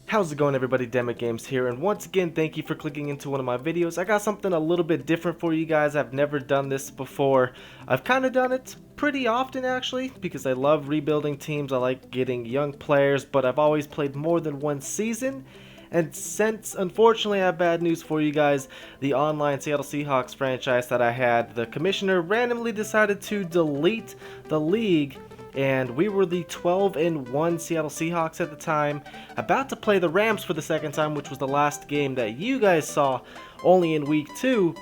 How's it going, everybody? Demmitt Games here, and once again, thank you for clicking into one of my videos. I got something a little bit different for you guys. I've never done this before. I've kind of done it pretty often, actually, because I love rebuilding teams. I like getting young players, but I've always played more than one season. And since, unfortunately, I have bad news for you guys, the online Seattle Seahawks franchise that I had, the commissioner randomly decided to delete the league, and we were the 12-1 Seattle Seahawks at the time, about to play the Rams for the second time, which was the last game that you guys saw only in week 2.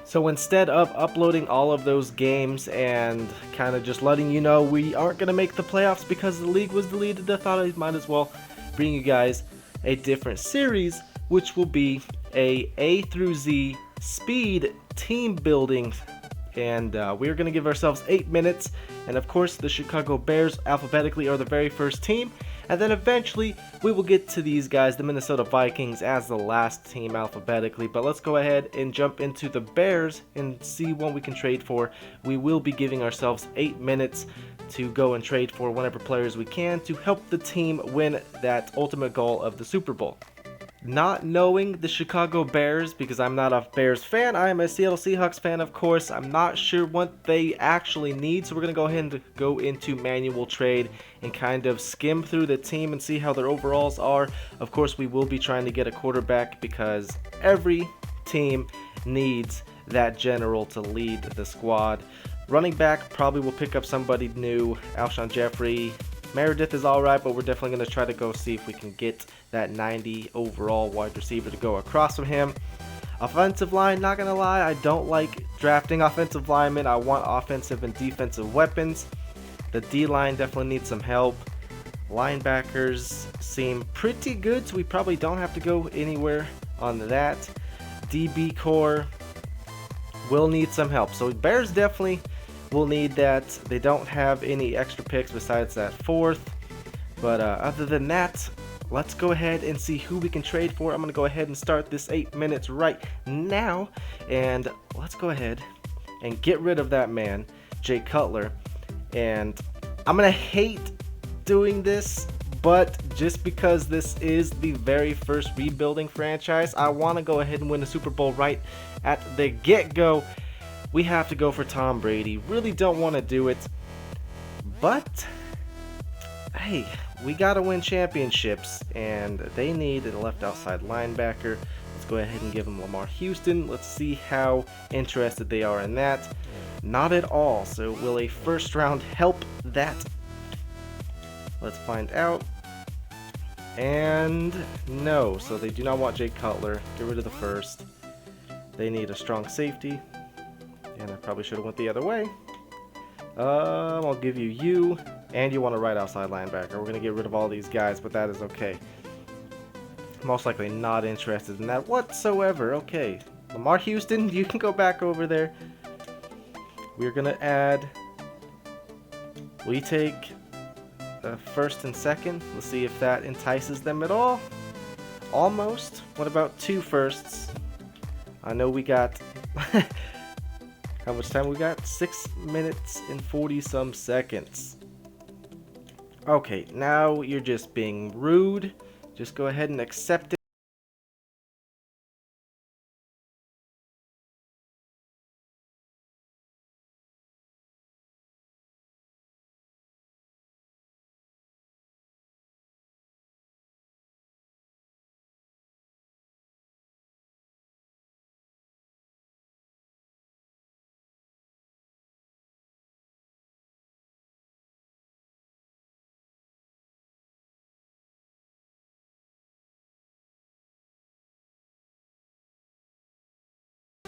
So instead of uploading all of those games and kind of just letting you know we aren't going to make the playoffs because the league was deleted, I thought I might as well bring you guys a different series, which will be A through Z speed team building. And we're going to give ourselves 8 minutes, and of course the Chicago Bears alphabetically are the very first team, and then eventually we will get to these guys, the Minnesota Vikings, as the last team alphabetically. But let's go ahead and jump into the Bears and see what we can trade for. We will be giving ourselves 8 minutes to go and trade for whatever players we can to help the team win that ultimate goal of the Super Bowl. Not knowing the Chicago Bears, because I'm not a Bears fan, I am a Seattle Seahawks fan, of course. I'm not sure what they actually need, so we're going to go ahead and go into manual trade and kind of skim through the team and see how their overalls are. Of course, we will be trying to get a quarterback because every team needs that general to lead the squad. Running back, probably will pick up somebody new. Alshon Jeffrey. Meredith is alright, but we're definitely going to try to go see if we can get that 90 overall wide receiver to go across from him. Offensive line, not going to lie, I don't like drafting offensive linemen. I want offensive and defensive weapons. The D-line definitely needs some help. Linebackers seem pretty good, so we probably don't have to go anywhere on that. DB core will need some help. So Bears definitely will need that. They don't have any extra picks besides that 4th. But other than that, let's go ahead and see who we can trade for. I'm going to go ahead and start this 8 minutes right now. And let's go ahead and get rid of that man, Jay Cutler. And I'm going to hate doing this, but just because this is the very first rebuilding franchise, I want to go ahead and win the Super Bowl right at the get-go. We have to go for Tom Brady. Really don't want to do it, but hey, we got to win championships, and they need a left outside linebacker. Let's go ahead and give them Lamar Houston. Let's see how interested they are in that. Not at all. So will a first round help that? Let's find out. And no, so they do not want Jay Cutler. Get rid of the first. They need a strong safety. And I probably should have went the other way. I'll give you, and you want a right outside linebacker. We're going to get rid of all these guys, but that is okay. Most likely not interested in that whatsoever. Okay, Lamar Houston, you can go back over there. We're going to add, we take first and second. Let's see if that entices them at all. Almost. What about 2 firsts? I know we got... How much time we got? 6 minutes and 40 some seconds. Okay, now you're just being rude. Just go ahead and accept it.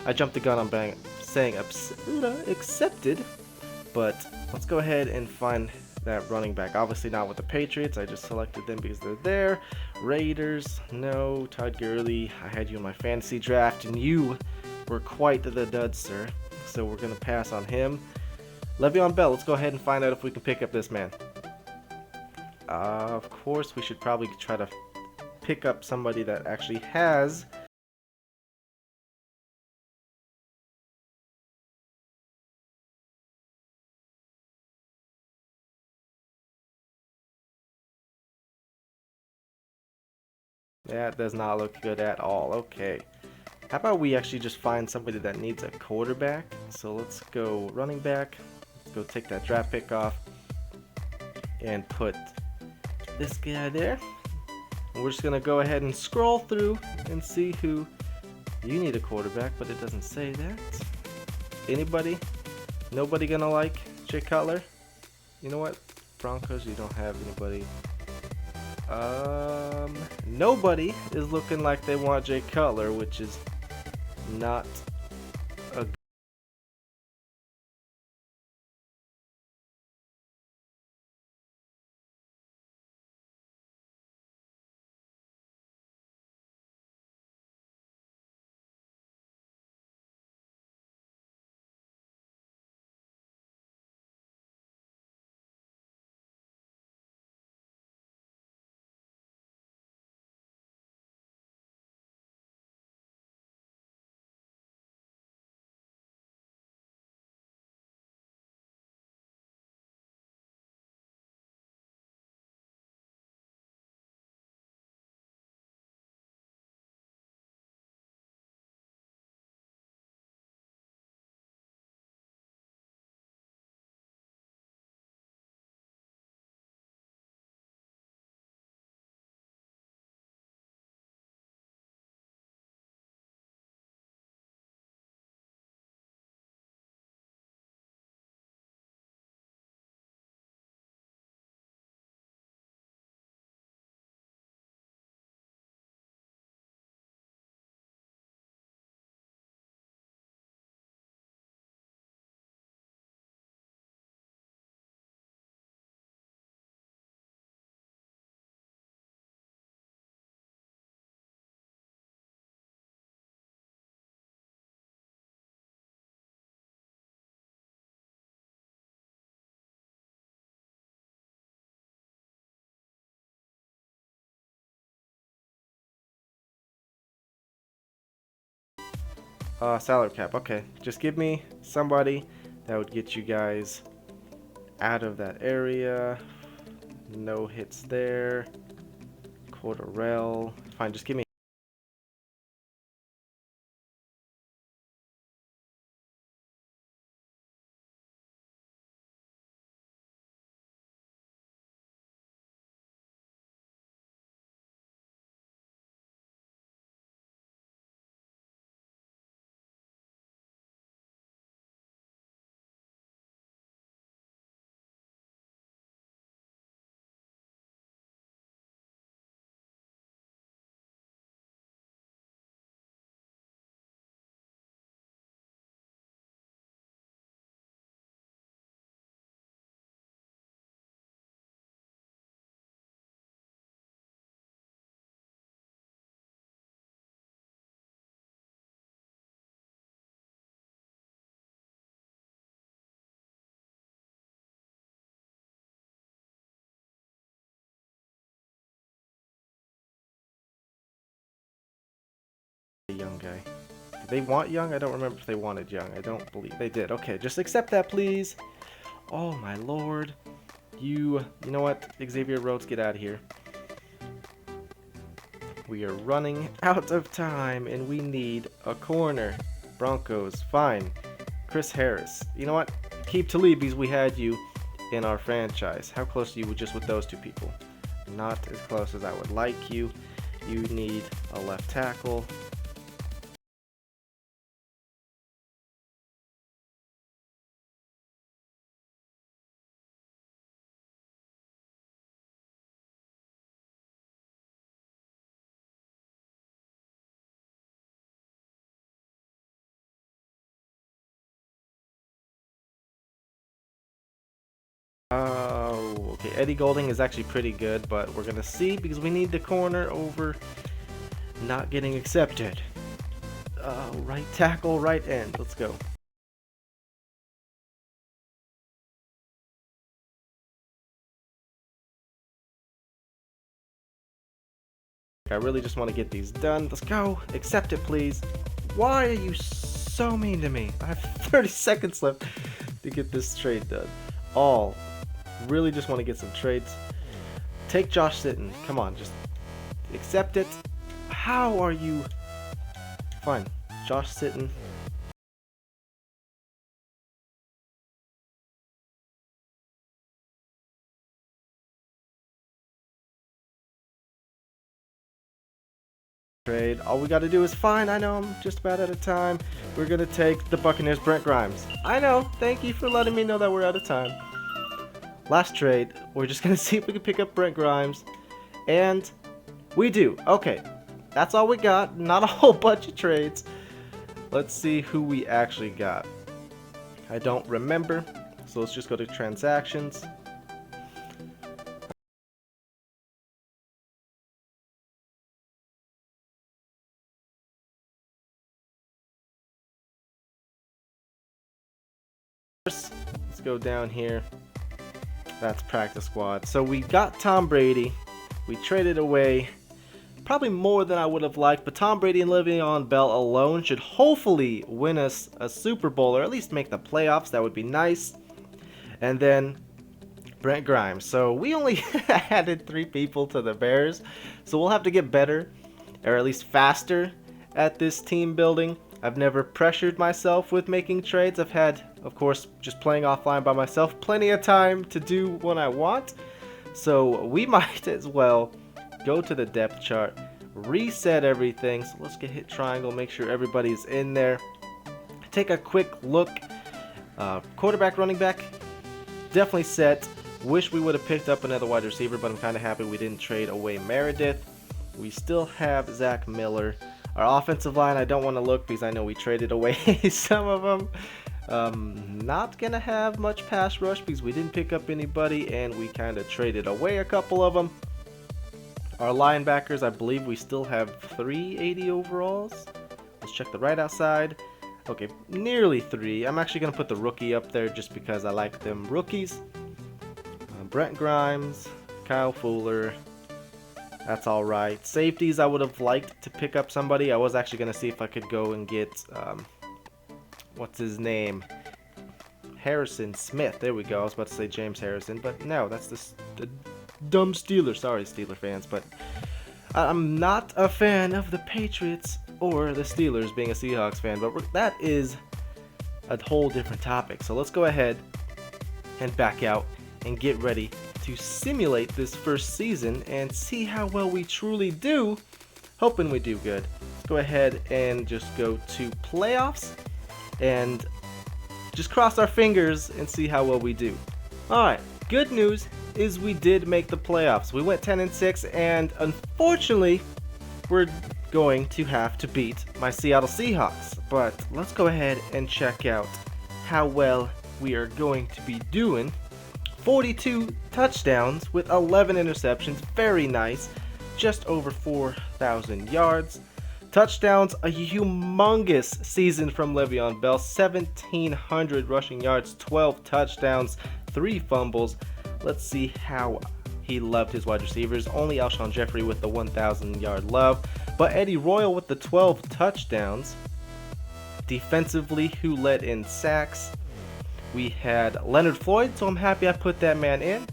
I jumped the gun on saying accepted, but let's go ahead and find that running back. Obviously not with the Patriots. I just selected them because they're there. Raiders, no. Todd Gurley, I had you in my fantasy draft, and you were quite the dud, sir. So we're going to pass on him. Le'Veon Bell, let's go ahead and find out if we can pick up this man. Of course, we should probably try to pick up somebody that actually has That does not look good at all. Okay. How about we actually just find somebody that needs a quarterback? So let's go running back. Let's go take that draft pick off and put this guy there. And we're just going to go ahead and scroll through and see who. You need a quarterback, but it doesn't say that. Anybody? Nobody gonna like Jay Cutler? You know what? Broncos, you don't have anybody. Nobody is looking like they want Jay Cutler, which is not a salary cap. Okay, just give me somebody that would get you guys out of that area. No hits there. Cordarrelle. Fine, just give me. Young guy. Did they want young? I don't remember if they wanted young. I don't believe they did. Okay, just accept that, please. Oh my lord. You know what? Xavier Rhodes, get out of here. We are running out of time and we need a corner. Broncos, fine. Chris Harris. You know what? Keep Talibis, we had you in our franchise. How close are you just with those two people? Not as close as I would like you. You need a left tackle. Oh, okay. Eddie Golding is actually pretty good, but we're gonna see because we need the corner over not getting accepted. Right tackle, right end. Let's go. I really just want to get these done. Let's go. Accept it, please. Why are you so mean to me? I have 30 seconds left to get this trade done. Really just want to get some trades. Take Josh Sitton. Come on, just accept it. How are you? Fine. Josh Sitton. Trade. All we got to do is fine. I know I'm just about out of time. We're going to take the Buccaneers Brent Grimes. I know. Thank you for letting me know that we're out of time. Last trade. We're just going to see if we can pick up Brent Grimes. And we do. Okay. That's all we got. Not a whole bunch of trades. Let's see who we actually got. I don't remember. So let's just go to transactions. Let's go down here. That's practice squad. So we got Tom Brady. We traded away probably more than I would have liked, but Tom Brady and Le'Veon Bell alone should hopefully win us a Super Bowl or at least make the playoffs. That would be nice. And then Brent Grimes. So we only added 3 people to the Bears. So we'll have to get better or at least faster at this team building. I've never pressured myself with making trades. I've had, of course, just playing offline by myself, plenty of time to do what I want. So we might as well go to the depth chart, reset everything. So let's hit triangle, make sure everybody's in there. Take a quick look. Quarterback, running back, definitely set. Wish we would have picked up another wide receiver, but I'm kind of happy we didn't trade away Meredith. We still have Zach Miller. Our offensive line, I don't want to look because I know we traded away some of them. Not going to have much pass rush because we didn't pick up anybody and we kind of traded away a couple of them. Our linebackers, I believe we still have 380 overalls. Let's check the right outside. Okay, nearly 3. I'm actually going to put the rookie up there just because I like them rookies. Brent Grimes, Kyle Fuller. That's alright. Safeties, I would have liked to pick up somebody. I was actually going to see if I could go and get, what's his name? Harrison Smith. There we go. I was about to say James Harrison, but no, that's the dumb Steelers. Sorry, Steeler fans, but I'm not a fan of the Patriots or the Steelers, being a Seahawks fan, but that is a whole different topic. So let's go ahead and back out and get ready to simulate this first season and see how well we truly do. Hoping we do good. Let's go ahead and just go to playoffs and just cross our fingers and see how well we do. Alright, good news is we did make the playoffs. We went 10-6 and unfortunately we're going to have to beat my Seattle Seahawks. But let's go ahead and check out how well we are going to be doing. 42 touchdowns with 11 interceptions. Very nice. Just over 4,000 yards. Touchdowns, a humongous season from Le'Veon Bell. 1,700 rushing yards, 12 touchdowns, 3 fumbles. Let's see how he loved his wide receivers. Only Alshon Jeffrey with the 1,000-yard love. But Eddie Royal with the 12 touchdowns. Defensively, who led in sacks? We had Leonard Floyd, so I'm happy I put that man in.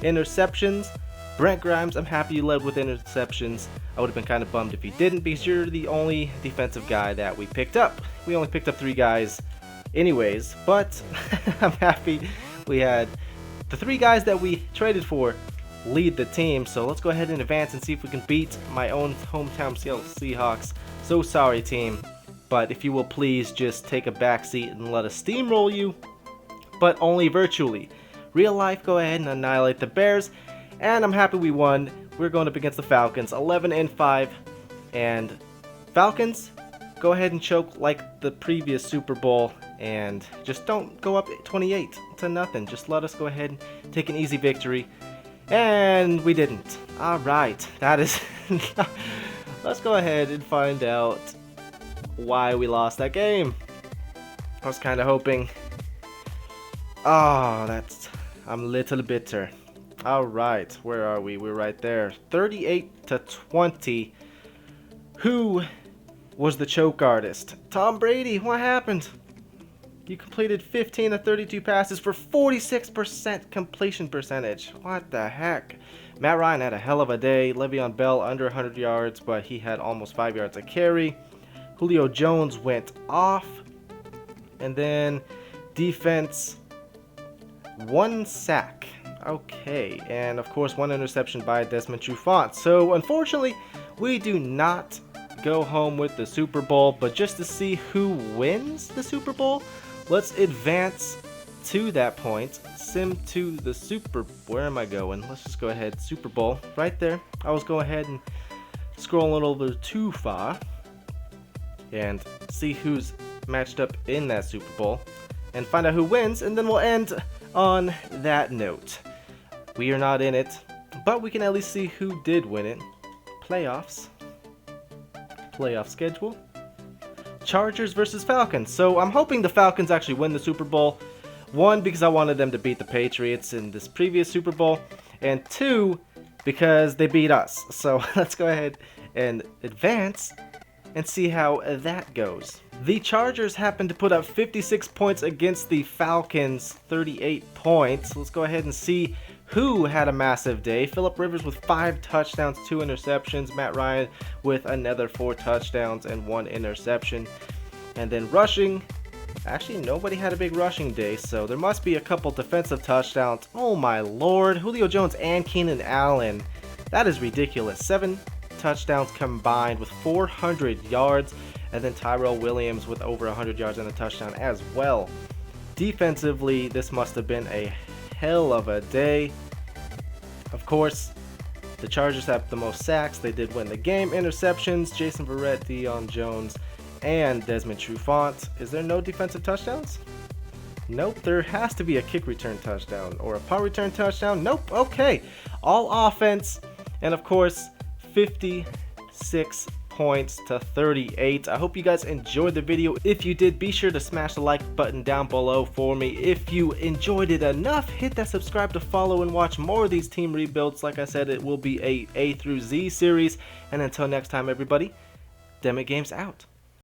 Interceptions, Brent Grimes, I'm happy you led with interceptions. I would have been kind of bummed if you didn't because you're the only defensive guy that we picked up. We only picked up 3 guys anyways, but I'm happy we had the 3 guys that we traded for lead the team. So let's go ahead and advance and see if we can beat my own hometown Seattle Seahawks. So sorry, team, but if you will please just take a back seat and let us steamroll you. But only virtually. Real life, go ahead and annihilate the Bears. And I'm happy we won. We're going up against the Falcons, 11-5. And Falcons, go ahead and choke like the previous Super Bowl. And just don't go up 28-0. Just let us go ahead and take an easy victory. And we didn't. Alright, that is... Let's go ahead and find out why we lost that game. I was kind of hoping... Oh, I'm a little bitter. Alright, where are we? We're right there. 38-20. Who was the choke artist? Tom Brady. What happened? You completed 15 of 32 passes for 46% completion percentage. What the heck? Matt Ryan had a hell of a day. Le'Veon Bell under 100 yards, but he had almost 5 yards a carry. Julio Jones went off. And then defense, 1 sack. Okay, and of course 1 interception by Demmitt. So unfortunately, we do not go home with the Super Bowl, but just to see who wins the Super Bowl, let's advance to that point. Sim to the where am I going? Let's just go ahead, Super Bowl, right there. I was going ahead and scroll a little bit too far and see who's matched up in that Super Bowl and find out who wins, and then we'll end on that note. We are not in it, but we can at least see who did win it. Playoff schedule. Chargers versus Falcons. So I'm hoping the Falcons actually win the Super Bowl. 1, because I wanted them to beat the Patriots in this previous Super Bowl, and 2, because they beat us. So let's go ahead and advance and see how that goes. The Chargers happened to put up 56 points against the Falcons, 38 points. Let's go ahead and see who had a massive day. Phillip Rivers with 5 touchdowns, 2 interceptions. Matt Ryan with another 4 touchdowns and 1 interception. And then rushing, actually nobody had a big rushing day, so there must be a couple defensive touchdowns. Oh my lord, Julio Jones and Keenan Allen. That is ridiculous. 7 touchdowns combined with 400 yards. And then Tyrell Williams with over 100 yards and a touchdown as well. Defensively, this must have been a hell of a day. Of course, the Chargers have the most sacks. They did win the game. Interceptions, Jason Verrett, Deion Jones, and Demmitt. Is there no defensive touchdowns? Nope, there has to be a kick return touchdown or a punt return touchdown. Nope, okay. All offense, and of course, 56 points to 38. I hope you guys enjoyed the video. If you did, be sure to smash the like button down below for me. If you enjoyed it enough, hit that subscribe to follow and watch more of these team rebuilds. Like I said, it will be a through Z series. And until next time, everybody, Demmitt Games out.